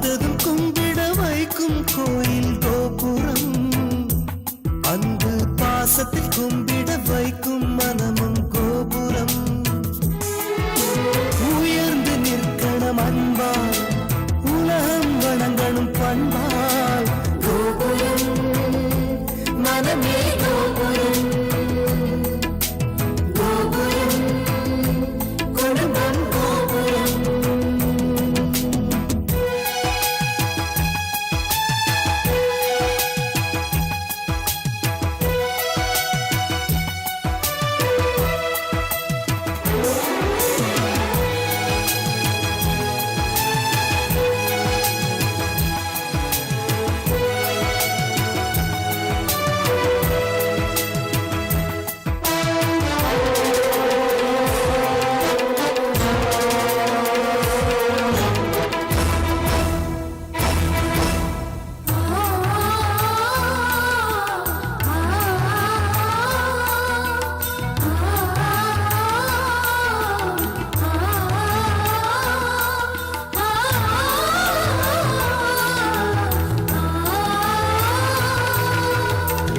பார்த்ததும் கும்பிட வைக்கும் கோயில் கோபுரம், அன்பு பாசத்தில் கும்பிட வைக்கும் மனமும் கோபுரம். உயர்ந்து நிற்கணும் அன்பால், உலகம் வணங்கணும் பண்பால். கோபுரம் மனமே கோபுரம், கோபுரம் குடும்பம் கோபுரம்.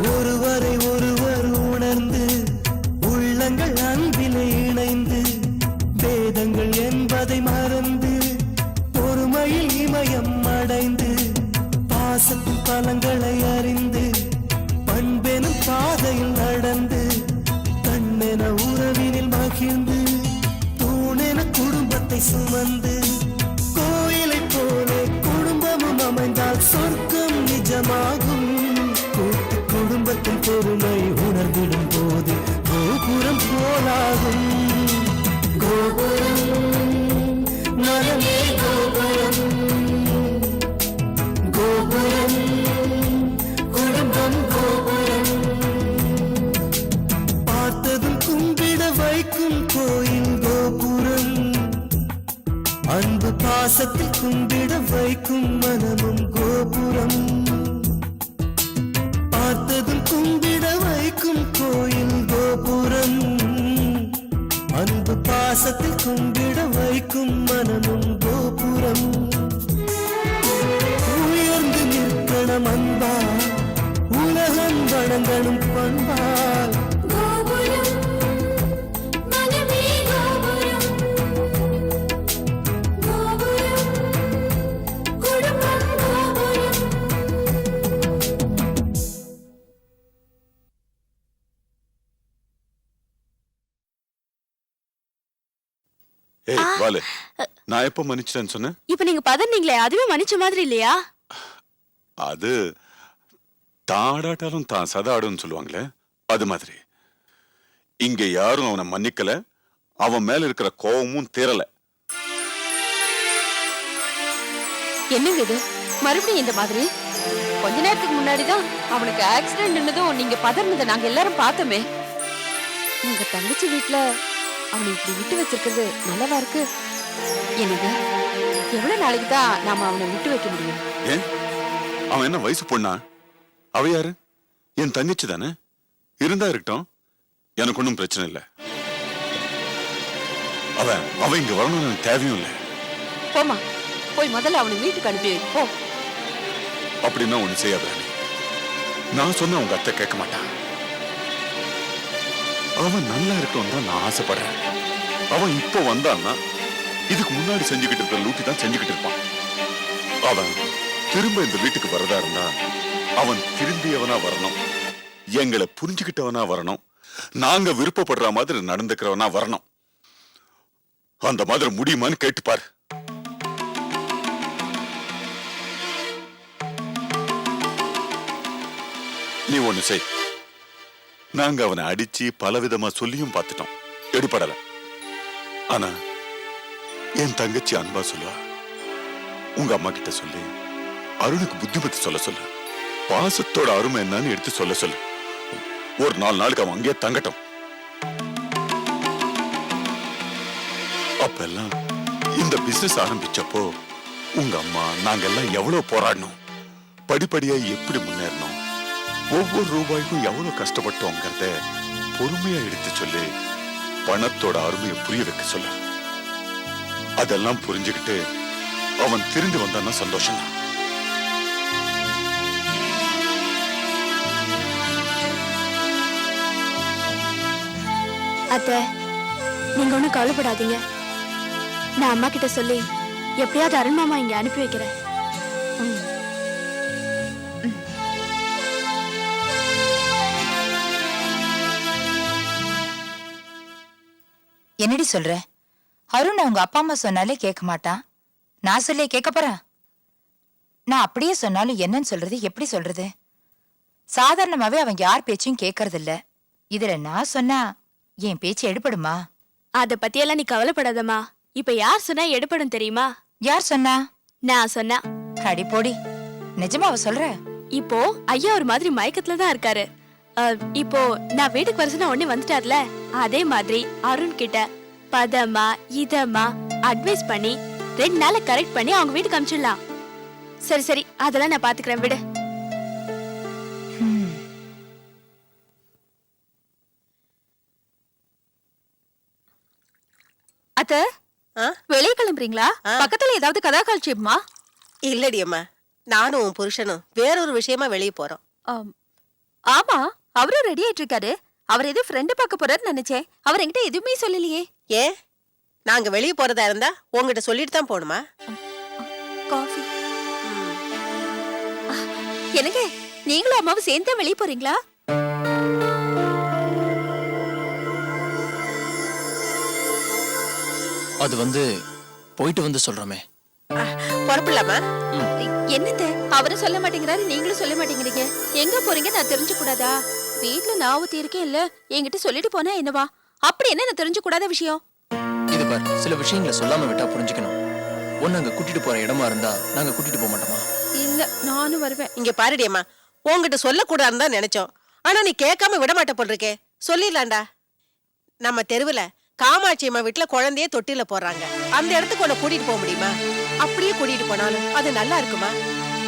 ஒருவரை ஒருவர் உணர்ந்து உள்ளங்கள் அன்பிலே இணைந்து, வேதங்கள் என்பதை மறந்து பொறுமையில் இமயம் அடைந்து, பாசத்தின் பலங்களை அறிந்து பண்பெனும் பாதையில் நடந்து, கண்ணென உறவினில் மகிழ்ந்து தூணென குடும்பத்தை சுமந்து, கோயிலை போலே குடும்பமும் அமைந்தால் சொர்க்கம் நிஜமாகும். கூட்டு குடும்பத்தின் பொறுமை உணர்ந்திடும் போது கோபுரம் போலாகும். கோபுரம் மனமே கோபுரம், கோபுரம் குடும்பம் கோபுரம். பார்த்ததும் கும்பிட வைக்கும் கோயில் கோபுரம், அன்பு பாசத்தில் கும்பிட வைக்கும் மனமும் கோபுரம். பார்த்ததும் கும்பிட வைக்கும் கோயில் கோபுரம், அன்பு பாசத்தில் கும்பிட வைக்கும் மனமும் கோபுரம். உயர்ந்து நிற்கணும் அன்பால், உலகம் வணங்கணும் பண்பால். கோபுரம் மனமே கோபுரம், கோபுரம் குடும்பம் கோபுரம். ஏய் வாலு, நான் எப்ப மன்னிச்சிட்டேன்னு சொன்னேன்? இப்ப நீங்க பதறீங்களே, அதுவே மன்னிச்ச மாதிரி இல்லையா? அது தாடாட்டாலும் தான் சதாடுன்னு சொல்லுவாங்களே, அது மாதிரி. இங்க யாரும் அவனை மன்னிக்கல, அவன் மேல இருக்கிற கோபமும் தீரல. என்னங்க இது மறுபடியும் இந்த மாதிரி? கொஞ்ச நேரத்துக்கு முன்னாடிதான் அவனுக்கு ஆக்சிடென்ட்னதும் நீங்க பதறினதை நாங்க எல்லாரும் பார்த்தோமே. உங்க தங்கச்சி வீட்டுல அவனை இப்படி விட்டு வச்சிருக்கிறது நல்லவா இருக்கு? என்னங்க, எவ்வளவு நாளைக்கு தான் நாம அவனை விட்டு வைக்க முடியும்? ஏன் அவன் என்ன வயசு பொண்ணா? அவ யாரு? என் தங்கச்சி தானே, இருந்தா இருக்கட்டும், எனக்கு ஒன்றும் பிரச்சனை இல்லை. அவன் இங்க வரணும்னு எனக்கு தேவையும் இல்லை. போமா, போய் முதல்ல அவனை வீட்டுக்கு அனுப்பி வை, போ. அப்படின்னா ஒண்ணு செய்யாத, நான் சொன்ன உங்க அத்தை கேட்க மாட்டான். அவன் நல்லா இருக்கட்டும் தான் நான் ஆசைப்படுறேன். அவன் இப்போ வந்தான்னா இதுக்கு முன்னாடி செஞ்சுக்கிட்டு இருக்கிற லூட்டி தான் செஞ்சுக்கிட்டு இருப்பான். அவன் திரும்ப இந்த வீட்டுக்கு வரதா இருந்தா அவன் திரும்பியவனா வரணும், எங்களை புரிஞ்சுக்கிட்டவனா வரணும், நாங்க விருப்பப்படுற மாதிரி நடந்துக்கிறவனா வரணும். அந்த மாதிரி முடியுமான்னு கேட்டுப்பாரு. நீ ஒண்ணு செய். நாங்க அவனை அடிச்சு பலவிதமா சொல்லியும் பார்த்துட்டோம், எடுபடல. ஆனா என் தங்கச்சி அன்பா சொல்லுவா, உங்க அம்மா கிட்ட சொல்லி அருணுக்கு புத்திமதி சொல்ல சொல்லு, பாசத்தோட அருமை என்னன்னு எடுத்து சொல்ல சொல்லு. ஒரு 4 நாளுக்கு அவன் அங்கேயே தங்கட்டும். அப்பெல்லாம் இந்த பிசினஸ் ஆரம்பிச்சப்போ உங்க அம்மா நாங்க எல்லாம் எவ்வளவு போராடணும், படிப்படியா எப்படி முன்னேறணும், ஒவ்வொரு ரூபாய்க்கும் எவ்வளவு கஷ்டப்பட்டோங்கிறத பொறுமையா எடுத்து சொல்லி பணத்தோட அருமையை புரிய வைக்க சொல்ல. அதெல்லாம் புரிஞ்சுக்கிட்டு அவன் திரும்பி வந்தான்னா சந்தோஷம் தான். அத்தை, நீங்க ஒண்ணும் கவலைப்படாதீங்க. நான் அம்மா கிட்ட சொல்லி எப்படியாவது அருண் மாமா இங்க அனுப்பி வைக்கிறேன். என்னடி சொல்ற? அருண் அவங்க அப்பா அம்மா சொன்னாலே கேட்க மாட்டான். நான் சொல்லியே கேட்க போறேன்? நான் அப்படியே சொன்னாலும் என்னன்னு சொல்றது, எப்படி சொல்றது? சாதாரணமாவே அவன் யார் பேச்சையும் கேட்கறது இல்ல. இதுல நான் சொன்னா என் பேச்சு எடுபடுமா? அத பத்தியெல்லாம் நீ கவலைப்படாதம்மா. இப்ப யார் சொன்னா எடுபடும் தெரியுமா? யார் சொன்னா? நான் சொன்னா. அடி போடி, நிஜமா அவ சொல்ற? இப்போ ஐயா ஒரு மாதிரி மயக்கத்துல தான் இருக்காரு. இப்போ நான் வீட்டுக்கு வர சொன்னா உடனே வந்துட்டார்ல, அதே மாதிரி அருண் கிட்ட பதமா இதமா அட்வைஸ் பண்ணி 2 நாளை கரெக்ட் பண்ணி அவங்க வீட்டுக்கு அனுப்பிச்சிடலாம். சரி சரி, அதெல்லாம் நான் பாத்துக்கிறேன், விடு. அத்த, வெளியே கிளம்புறீங்களா? பக்கத்துல ஏதாவது கதா காட்சியம்மா? இல்லடி அம்மா, நானும் உன் புருஷனும் வேறொரு விஷயமா வெளியே போறோம். ஆமா, அவரும் ரெடி ஆயிட்டு இருக்காரு. அவர் ஏதோ ஃப்ரெண்டு பார்க்க போறாருன்னு நினைச்சேன். அவர் என்கிட்ட எதுவுமே சொல்லலையே. ஏன், நாங்க வெளியே போறதா இருந்தா உங்ககிட்ட சொல்லிட்டு தான் போகணுமா? காஃபி. என்னங்க, நீங்களும் அம்மாவும் சேர்ந்து வெளியே போறீங்களா? அது போயிட்டு வந்து சொல்றோமே. பொறுப்பில்லாமா? என்னத்த அவரும் சொல்ல மாட்டேங்கிறாரு, நீங்களும் சொல்ல மாட்டேங்கிறீங்க. எங்க போறீங்க நான் தெரிஞ்சு கூடாதா? வீட்டுல நான் ஊத்தி இருக்கேன் இல்ல, என்கிட்ட சொல்லிட்டு போனா என்னவா? அப்படி என்ன நான் தெரிஞ்சு கூடாத விஷயம்? இது பார், சில விஷயங்களை சொல்லாம விட்டா புரிஞ்சுக்கணும். ஒன்னு அங்க கூட்டிட்டு போற இடமா இருந்தா நாங்க கூட்டிட்டு போக மாட்டோமா? இல்ல, நானும் வருவேன். இங்க பாருடி அம்மா, உங்ககிட்ட சொல்லக்கூடாதுன்னு தான் நினைச்சோம். ஆனா நீ கேட்காம விட மாட்ட போல் இருக்கே. சொல்லிடலாண்டா. நம்ம தெருவுல காமாட்சி அம்மா வீட்டுல குழந்தைய தொட்டில போடுறாங்க. அந்த இடத்துக்கு உன்னை கூட்டிட்டு போக முடியுமா? அப்படியே கூட்டிட்டு போனாலும் அது நல்லா இருக்குமா?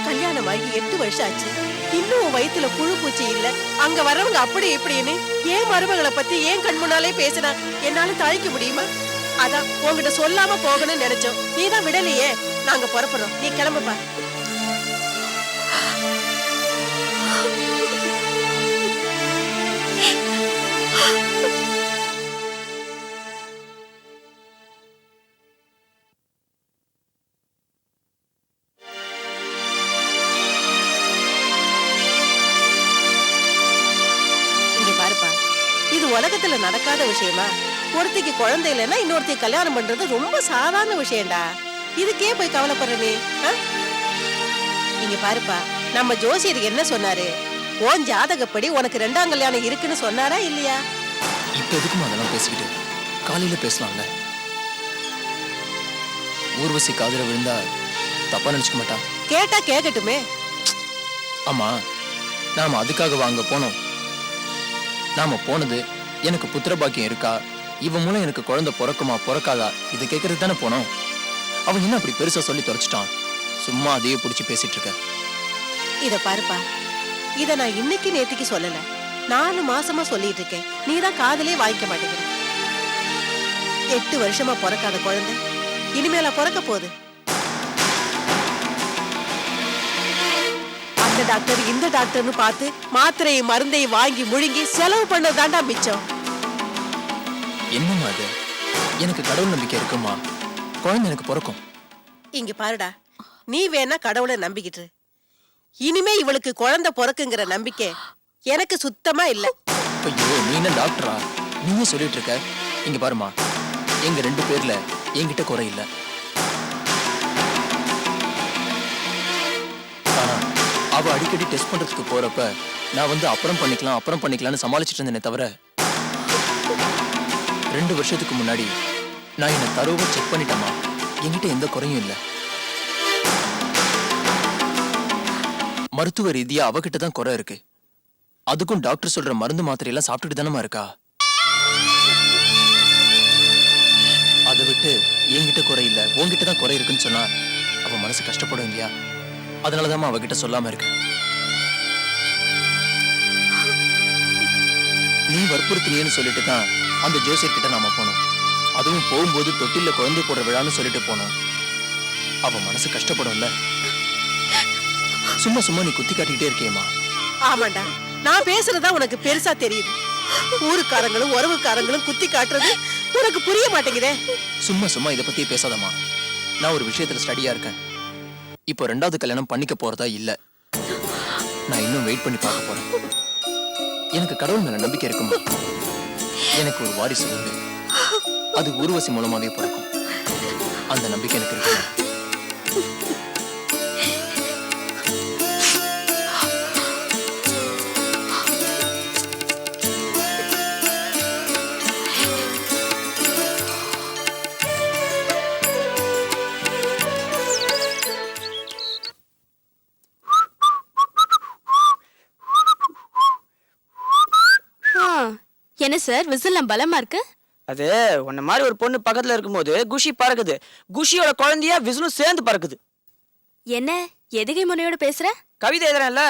கல்யாணம் ஆகி 8 வருஷம் ஆச்சு, இன்னும் உன் வயித்துல புழு பூச்சி இல்ல. அங்க வரவங்க அப்படி இப்படின்னு ஏன் மருமகளை பத்தி ஏன் கண் முன்னாலே பேசினா என்னால தாழிக்க முடியுமா? அதான் உங்ககிட்ட சொல்லாம போகணும்னு நினைச்சோம். நீதான் விடலையே. நாங்க புறப்படுறோம், நீ கிளம்புப்பா. இது உலகத்துல நடக்காத விஷயமா? ஒருத்திக்கு குழந்தை இல்லைன்னா இன்னொருத்தி கல்யாணம் பண்றது ரொம்ப சாதாரண விஷயம்டா. இதுக்கே போய் கவலைப்படுற நீ? இங்க பாருப்பா, நம்ம ஜோசியர் என்ன சொன்னாரு? உன் ஜாதகப்படி உனக்கு 2ஆம் கல்யாணம் இருக்குன்னு சொன்னாரா இல்லையா? இப்ப எதுக்கும் அதெல்லாம் பேசிக்கிட்டு காலையில பேசலாம்ல. ஊர்வசி காதுல விழுந்தா தப்பா நினைச்சுக்க மாட்டா? கேட்டா கேட்கட்டுமே. ஆமா, நாம அதுக்காக வாங்க போனோம். நாம போனது எனக்கு புத்திர பாக்கியம் இருக்கா, இவன் மூலம் எனக்கு குழந்தை பிறக்குமா பிறக்காதா, இதை கேட்கறது தானே போனோம். அவன் என்ன அப்படி பெருசா சொல்லி தொலைச்சிட்டான்? சும்மா அதையே பிடிச்சி பேசிட்டு இருக்க. இத பாருப்பா, இத நான் இன்னைக்கு நேத்திக்கு சொல்லல, 4 மாசமா சொல்லிட்டு இருக்கேன். நீதான் காதலே வாங்கிக்க மாட்டேங்கிற. 8 வருஷமா பிறக்காத குழந்தை இனிமேல பிறக்க போகுது. அந்த டாக்டர் இந்த டாக்டர்னு பார்த்து மாத்திரையும் மருந்தையும் வாங்கி முழுங்கி செலவு பண்ணதாண்டா மிச்சம். என்னம்மா அது? எனக்கு கடவுள் நம்பிக்கை இருக்குமா? குழந்தை எனக்கு பிறக்கும். இங்க பாருடா, நீ வேணா கடவுளை நம்பிக்கிட்டு, இனிமே இவளுக்கு குழந்தை பிறக்குங்கிற நம்பிக்கை எனக்கு சுத்தமா இல்ல. ஐயோ, நீ என்ன டாக்டரா? நீயே சொல்லிட்டு இருக்க. இங்க பாருமா, எங்க 2 பேர்ல என்கிட்ட குறை இல்ல. ஆனா அவ அடிக்கடி டெஸ்ட் பண்றதுக்கு போறப்ப நான் அப்புறம் பண்ணிக்கலாம்னு சமாளிச்சுட்டு இருந்தேனே தவிர, 2 வருஷத்துக்கு முன்னாடி நான் என்ன தரோவா செக் பண்ணிட்டேமா. என்கிட்ட எந்த குறையும் இல்ல. மருத்துவ ரீதியா அவகிட்ட தான் குறை இருக்கு. அதுக்கும் டாக்டர் சொல்ற மருந்து மாத்திரை எல்லாம் சாப்பிட்டுட்டு தானமா இருக்கா. அதை விட்டு என்கிட்ட குறை இல்ல, உன்கிட்ட தான் குறை இருக்குன்னு சொன்னா அவ மனசு கஷ்டப்படும் இல்லையா? அதனாலதான் அவகிட்ட சொல்லாம இருக்க. நீ வற்புறுத்தினேன்னு சொல்லிட்டு தான் அந்த ஜோசியர் கிட்ட நாம போனோம். அதுவும் போகும்போது தொட்டில குழந்தை போடுற விழான்னு சொல்லிட்டு போனோம். அவ மனசு கஷ்டப்படும்ல. சும்மா சும்மா நீ குத்தி காட்டிக்கிட்டே இருக்கியேம்மா. ஆமாண்டா, நான் பேசுறதா உனக்கு பெருசா தெரியுது. ஊருக்காரங்களும் உறவுக்காரங்களும் குத்தி காட்டுறது உனக்கு புரிய மாட்டேங்குதே. சும்மா சும்மா இதை பத்தியே பேசாதம்மா. நான் ஒரு விஷயத்துல ஸ்டடியா இருக்கேன். இப்போ 2வது கல்யாணம் பண்ணிக்க போறதா இல்ல. நான் இன்னும் வெயிட் பண்ணி பார்க்க போறேன். எனக்கு கடவுள் மேல நம்பிக்கை இருக்குமா? எனக்கு ஒரு வாரிசு உண்டு. அது ஊர்வசி மூலமாவே பிறக்கும். அந்த நம்பிக்கை எனக்கு இருக்கு. என்ன சார் விசில் பலமா இருக்கு? அது உன்ன மாதிரி ஒரு பொண்ணு பக்கத்துல இருக்கும்போது குஷி பறக்குது. குஷியோட குழந்தைய விசிலும் சேர்ந்து பறக்குது. என்ன எதுகை முனையோட பேசுற? கவிதை எழுதுறேன்ல.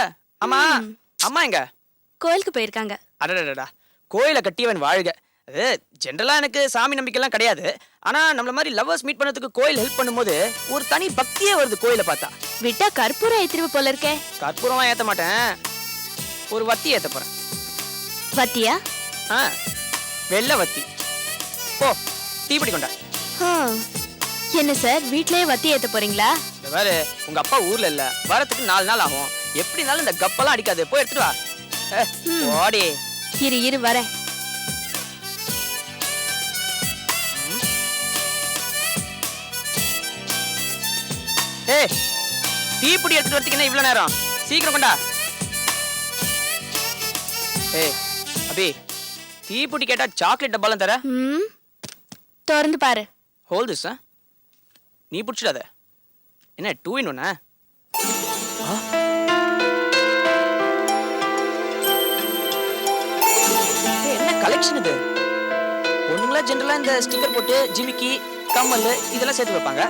ஆமா, அம்மா எங்க? கோயிலுக்கு போயிருக்காங்க. அடடடா, கோயிலை கட்டியவன் வாழ்க. அது ஜென்ரலா எனக்கு சாமி நம்பிக்கைலாம் கிடையாது. ஆனா நம்மள மாதிரி லவ்வர்ஸ் மீட் பண்ணதுக்கு கோயில் ஹெல்ப் பண்ணும்போது ஒரு தனி பக்தியே வருது கோயிலை பார்த்தா. விட்டா கற்பூரம் ஏத்திருவ போல இருக்கே. கற்பூரமா ஏத்த மாட்டேன், ஒரு வத்தி ஏத்த போறேன். வத்தியா? வெள்ளை வத்தி. போ, தீப்பிடி கொண்டா. என்ன சார் வீட்லயே வத்தி ஏத்த போறீங்களா? இந்த வேற உங்க அப்பா ஊர்ல இல்ல, வரத்துக்கு 4 நாள் ஆகும். எப்படினாலும் இந்த கப்பெல்லாம் அடிக்காது. போய் எடுத்துட்டு வா. ஓடி இரு வரேன். ஏய், தீப்பிடி எடுத்துட்டு வரதுக்கு இவ்வளவு நேரம்? சீக்கிரம் கொண்டா. ஏய் அபி, தீப்பிடி கேட்டா சாக்லேட் டப்பாலாம் தர. திறந்து பாரு. Hold this. நீ பிடிச்சிடாத. என்ன 2 in 1? என்ன கலெக்ஷன் இது? பொண்ணுங்களா ஜென்ரலா இந்த ஸ்டிக்கர் போட்டு ஜிமிக்கி கம்மல் இதெல்லாம் சேர்த்து வைப்பாங்க.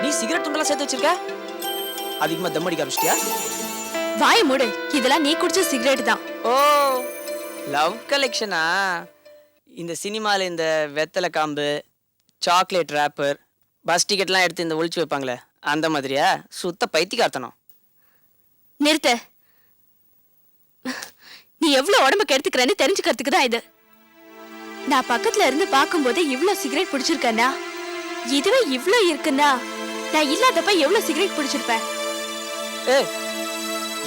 நீ சிகரெட் துண்டெல்லாம் சேர்த்து வச்சிருக்க. அதிகமா தம் அடிக்க ஆரம்பிச்சிட்டியா? வாய் மூடு. இதெல்லாம் நீ குடிச்ச சிகரெட் தான். ஓ, லவ் கலெக்ஷனா? இந்த சினிமால இந்த வெத்தலை காம்பு, சாக்லேட் ராப்பர், பஸ் டிக்கெட்லாம் எடுத்து இந்த ஒளிச்சு வைப்பாங்களே அந்த மாதிரியா? சுத்த பைத்தியக்காரத்தனம். நிறுத்த. நீ எவ்வளவு உடம்புக்கு எடுத்துக்கிறன்னு தெரிஞ்சுக்கிறதுக்கு தான் இது. நான் பக்கத்துல இருந்து பார்க்கும்போது இவ்வளவு சிகரெட் பிடிச்சிருக்கேன்னா, இதுவே இவ்வளவு இருக்குன்னா நான் இல்லாதப்ப எவ்வளவு சிகரெட் பிடிச்சிருப்பேன். ஏய்,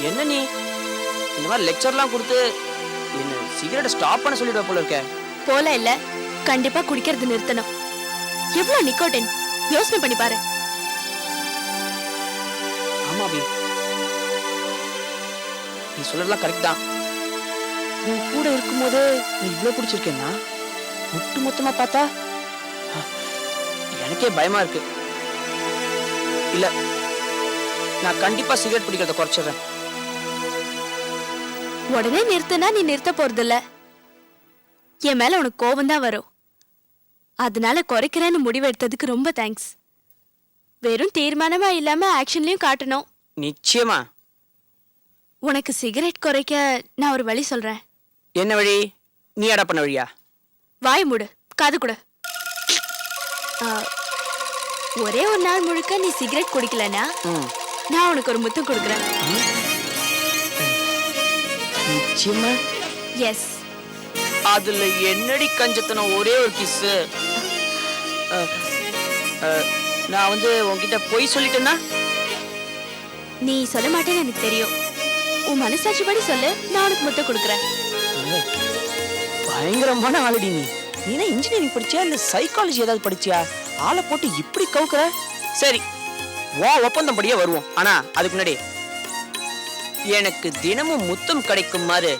என்ன நீ இந்த மாதிரி லெக்சர்லாம் கொடுத்து என்ன சிகரெட்டை ஸ்டாப் பண்ண சொல்லிடுவ போல இருக்க. போல இல்ல, கண்டிப்பா குடிக்கிறது நிறுத்தணும். எவ்வளவு நிக்கோட்டின் யோசனை பண்ணி பாரு. ஆமா அபி, நீ சொல்றதெல்லாம் கரெக்ட் தான். உன் கூட இருக்கும்போது நான் இவ்வளவு பிடிச்சிருக்கேன்னா முட்டு மொத்தமா பார்த்தா எனக்கே பயமா இருக்கு. இல்ல, நான் கண்டிப்பா சிகரெட் பிடிக்கிறத குறைச்சிடுறேன். உடனே நிறுத்தினா நீ நிறுத்த போறது இல்ல. என் மேல உனக்கு கோபம் தான் வரும். அதனால குறைக்கிறேன்னு முடிவு எடுத்ததுக்கு ரொம்ப தேங்க்ஸ். வெறும் தீர்மானமா இல்லாம ஆக்ஷன்லயும் காட்டணும். நிச்சயமா. உனக்கு சிகரெட் குறைக்க நான் ஒரு வழி சொல்றேன். என்ன வழி? நீ அடா பண்ண வழியா? வாய் மூடு, காது கூட. ஒரே ஒரு நாள் முழுக்க நீ சிகரெட் குடிக்கலனா நான் உனக்கு ஒரு முத்தம் கொடுக்குறேன். நிச்சயமா? எஸ். அதுல என்னடி கஞ்சத்தனம்? ஒரே ஒரு கிஸ். நான் உன்கிட்ட பொய் சொல்லிட்டேன்னா? நீ சொல்ல மாட்டேன்னு எனக்கு தெரியும். உன் மனசாட்சி படி சொல்லு, நான் உனக்கு முத்தம் கொடுக்குறேன். பயங்கரமான ஆளுடி நீ. நீ என்ன இன்ஜினியரிங் படிச்சியா இல்ல சைக்காலஜி ஏதாவது படிச்சியா? ஆளை போட்டு இப்படி கவுக்குற. சரி, ஒப்பந்தம் படியே வருவோம். ஆனா அதுக்கு முன்னாடி எனக்கு தினமும் முத்தம் கிடைக்குமாறு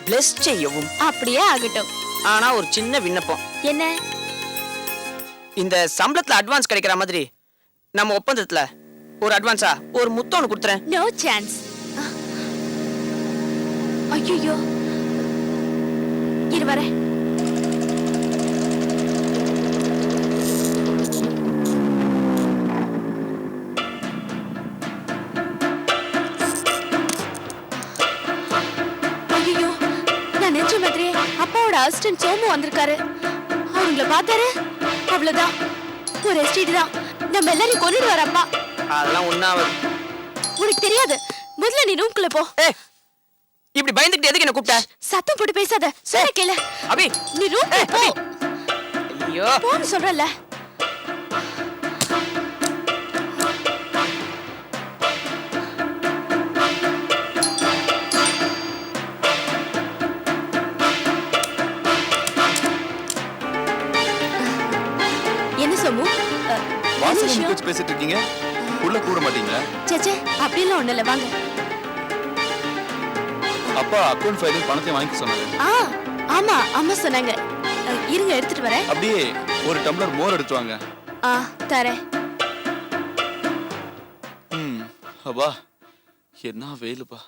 பிளஸ் செய்யவும். அப்படியே ஆகட்டும். ஆனா ஒரு சின்ன விண்ணப்பம். என்ன? இந்த சம்பளத்துல அட்வான்ஸ் கிடைக்கிற மாதிரி நம்ம ஒப்பந்தத்துல ஒரு அட்வான்ஸா ஒரு முத்தம் ஒன்று கொடுத்துறேன். No chance. ஐயோ, இரு வரேன். ஐயோ, நான் நினைச்ச மாதிரி அப்பாவோட அசிஸ்டன்ட் சோமு வந்திருக்காரு. அவங்கள பார்த்தாரு, அவ்வளவுதான். ஒரு எஸ்டிடி தான். நம்ம எல்லாரையும் கொன்னுடுவார் அப்பா. அதெல்லாம் ஒண்ணாவது. உனக்கு தெரியாது. முதல்ல நீ ரூம்குள்ள போ. ஏய், இப்படி பயந்துட்டு எதுக்கு என்ன கூப்பிட்ட? சத்தம் போட்டு பேசாத. சொல்ல கேளு. அபி, நீ ரூம்குள்ள போ. ஐயோ, போன்னு சொல்றல. என்ன சோமு? வாசகம் வச்சு பேசிட்டு இருக்கீங்க, உள்ள கூட மாட்டீங்களா? சேச்சே, அப்படிலாம் ஒண்ணு இல்ல, வாங்க. அப்பா அக்கவுண்ட் ஃபைலில் பணத்தை வாங்கி சொன்னாங்க. ஆமா, அம்மா சொன்னாங்க. இருங்க, எடுத்துட்டு வரேன். அப்படியே ஒரு டம்ளர் மோர் எடுத்து வாங்க. தரேன். அப்பா என்ன வெயிலுப்பா.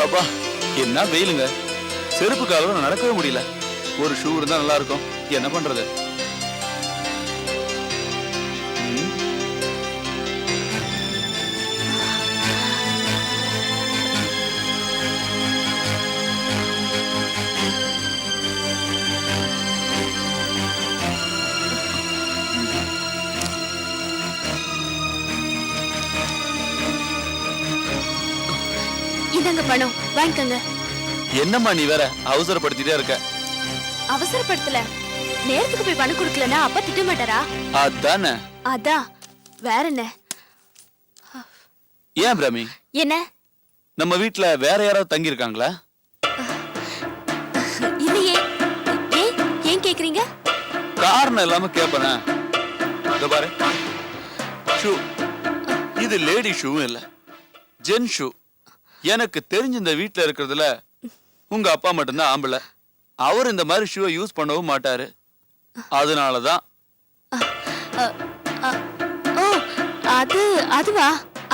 அப்பா என்ன வெயிலுங்க, செருப்பு காலம் நடக்கவே முடியல. ஒரு ஷூ இருந்தா நல்லா இருக்கும், என்ன பண்றது? இதாங்க பணம், வாங்கிக்கங்க. என்னம்மா நீ வேற அவசரப்படுத்திட்டே இருக்க. அவசரப்படுத்தல, நேரத்துக்கு போய் பணம் கொடுக்கலன்னா அப்பா திட்ட மாட்டாரா? அதானே. அதான், வேற என்ன? ஏன் பிராமி, என்ன? நம்ம வீட்ல வேற யாராவது தங்கி இருக்காங்களா? இல்லையே. ஏன் கேக்குறீங்க? காரணம் இல்லாம கேப்பனா? இதோ பாரு, ஷூ. இது லேடி ஷூவும் இல்ல, ஜென் ஷூ. எனக்கு தெரிஞ்ச இந்த வீட்ல இருக்கிறதுல உங்க அப்பா மட்டும்தான் ஆம்பளை. அவர் இந்த மாதிரி ஷூவை யூஸ் பண்ணவும் மாட்டாரு. அதனாலதான். ஓ, அதுவா?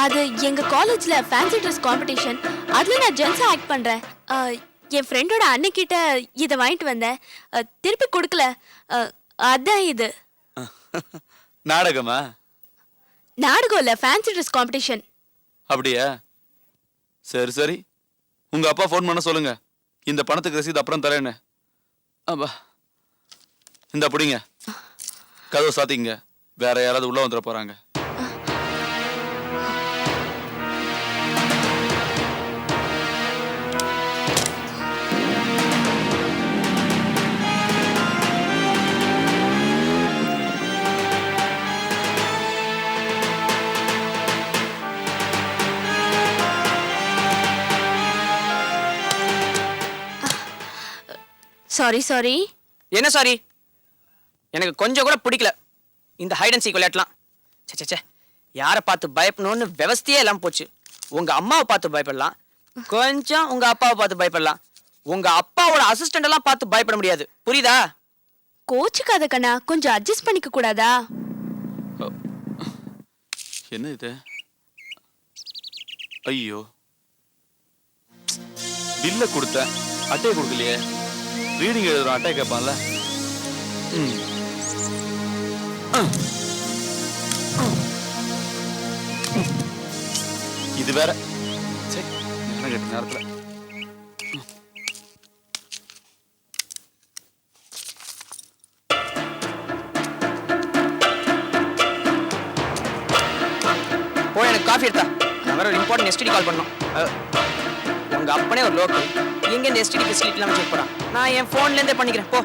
அது எங்க காலேஜ்ல ஃபேன்சி ட்ரெஸ் காம்படிஷன். அதுல நான் ஜென்ஸா ஆக்ட் பண்றேன். என் ஃப்ரெண்டோட அண்ணன்கிட்ட இதை வாங்கிட்டு வந்தேன். திருப்பி கொடுக்கல. அதான் இது. நாடகமா? நாடகம் இல்ல, ஃபேன்சி ட்ரெஸ் காம்படிஷன். அப்படியா? சரி சரி, உங்க அப்பா ஃபோன் பண்ண சொல்லுங்க, இந்த பணத்துக்கு ரசீது அப்புறம் தரேன்னு. அப்பா இந்த அப்படிங்க, கதவை சாத்திங்க, வேற யாராவது உள்ள வந்துட போறாங்க. சாரி. என்ன சாரி? எனக்கு கொஞ்சம் கூட பிடிக்கல இந்த ஹைட் அண்ட் சீக் விளையாட்டலாம். சே, யாரை பார்த்து பயப்படணும்னு விவஸ்தையே எல்லாம் போச்சு. உங்க அம்மாவை பார்த்து பயப்படலாம், கொஞ்சம் உங்க அப்பாவை பார்த்து பயப்படலாம். உங்க அப்பாவோட அசிஸ்டன்ட் எல்லாம் பார்த்து பயப்பட முடியாது, புரியுதா? கோச்சுக்காத கண்ணா, கொஞ்சம் அட்ஜஸ்ட் பண்ணிக்க கூடாதா? என்ன இது? ஐயோ, பில்ல கொடுத்த அட்டையை கொடுக்கலையே. ரீடிங் எழுதுறோம், அட்டை கேட்பான்ல. இது வேற நேரத்துல. போய் எனக்கு காஃபி எடுத்தா. நான் வேற ஒரு இம்பார்ட்டன்ட் எஸ்டிடி கால் பண்ணோம். உங்க அப்பனே ஒரு லோக்கல், எங்க இந்த எஸ்டிடி ஃபெசிலிட்டி எல்லாம் செக் பண்ணா. நான் என் போன்ல இருந்தே பண்ணிக்கிறேன், போ.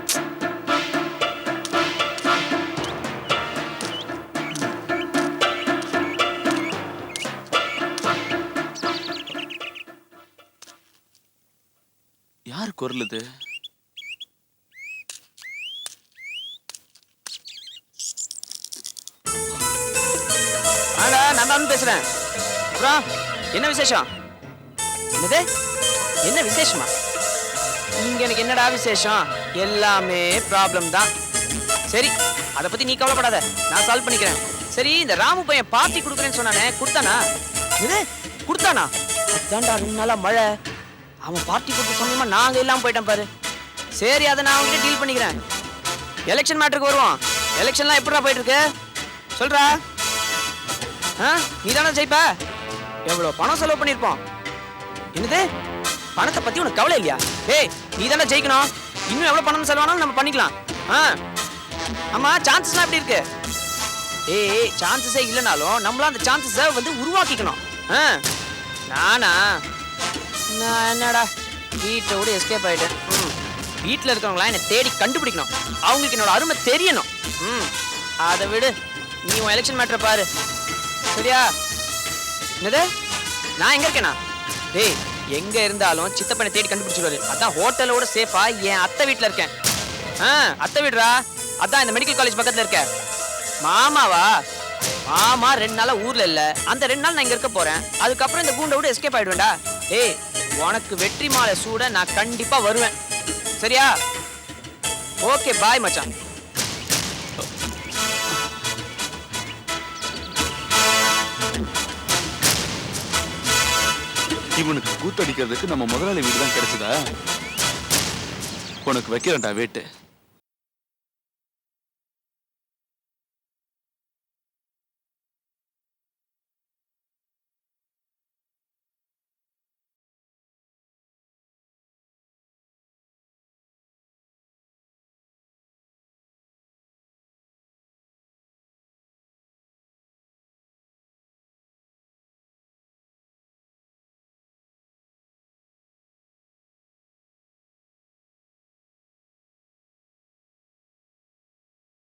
யார் குரல் இது? நான் தான் பேசுறேன். அப்புறம் என்ன விசேஷம்? என்னது? என்ன விசேஷமா? இங்க எனக்கு என்னடா விசேஷம்? எல்லாமே ப்ராப்ளம் தான். சரி, அதை பத்தி நீ கவலைப்படாத, நான் சால்வ் பண்ணிக்கிறேன். சரி, இந்த ராமு பையன் பார்ட்டி கொடுக்குறேன்னு சொன்னானே, கொடுத்தானா? இது கொடுத்தானா? அதான்டா 2 நாளா மழை. அவன் பார்ட்டி கொடுத்து சொன்னோமா நாங்க எல்லாம் போயிட்டோம் பாரு. சரி, அதை நான் அவங்ககிட்ட டீல் பண்ணிக்கிறேன். எலெக்ஷன் மேட்டருக்கு வருவோம். எலெக்ஷன்லாம் எப்படிடா போயிட்டு இருக்கு சொல்றா? நீ தானே ஜெயிப்ப? எவ்வளவு பணம் செலவு பண்ணிருப்போம். என்னது, பணத்தை பத்தி உனக்கு கவலை இல்லையா? ஏய், நீ தானே ஜெயிக்கணும். இன்னும் எவ்வளவு பணம் செலவானாலும் நம்ம பண்ணிக்கலாம். ஆமா, சான்சஸ்லாம் எப்படி இருக்கு? ஏய், சான்சஸே இல்லைனாலும் நம்மளாம் அந்த சான்சஸை வந்து உருவாக்கிக்கணும். நானா? நான் என்னடா வீட்டை விட எஸ்கேப் ஆயிட்டேன். வீட்டில் இருக்கிறவங்களாம் என்னை தேடி கண்டுபிடிக்கணும். அவங்களுக்கு என்னோட அருமை தெரியணும். அதை விடு, நீ உன் எலெக்ஷன் மேட்டரை பாரு. சரியா? என்னது, நான் எங்க இருக்கேனா? டேய், எங்க இருந்தாலும் சித்தப்பனை தேடி கண்டுபிடிச்சிருவாரு. அதான் ஹோட்டலோட சேஃபா என் அத்தை வீட்டில் இருக்கேன். அத்தை வீடுறா, அதான் இந்த மெடிக்கல் காலேஜ் பக்கத்துல இருக்க. மாமாவா? மாமா 2 நாளா ஊர்ல இல்ல. அந்த 2 நாள் நான் இங்க இருக்க போறேன். அதுக்கப்புறம் இந்த கூண்டை விட எஸ்கேப் ஆயிடுவேன்டா. ஏய், உனக்கு வெற்றி மாலை சூட நான் கண்டிப்பா வருவேன். சரியா? ஓகே, பாய் மச்சான். இவனுக்கு கூத்தடிக்கிறதுக்கு நம்ம முதலாளி வீடு தான் கிடைச்சதா? உனக்கு வைக்கிறேன்டா வேட்டு.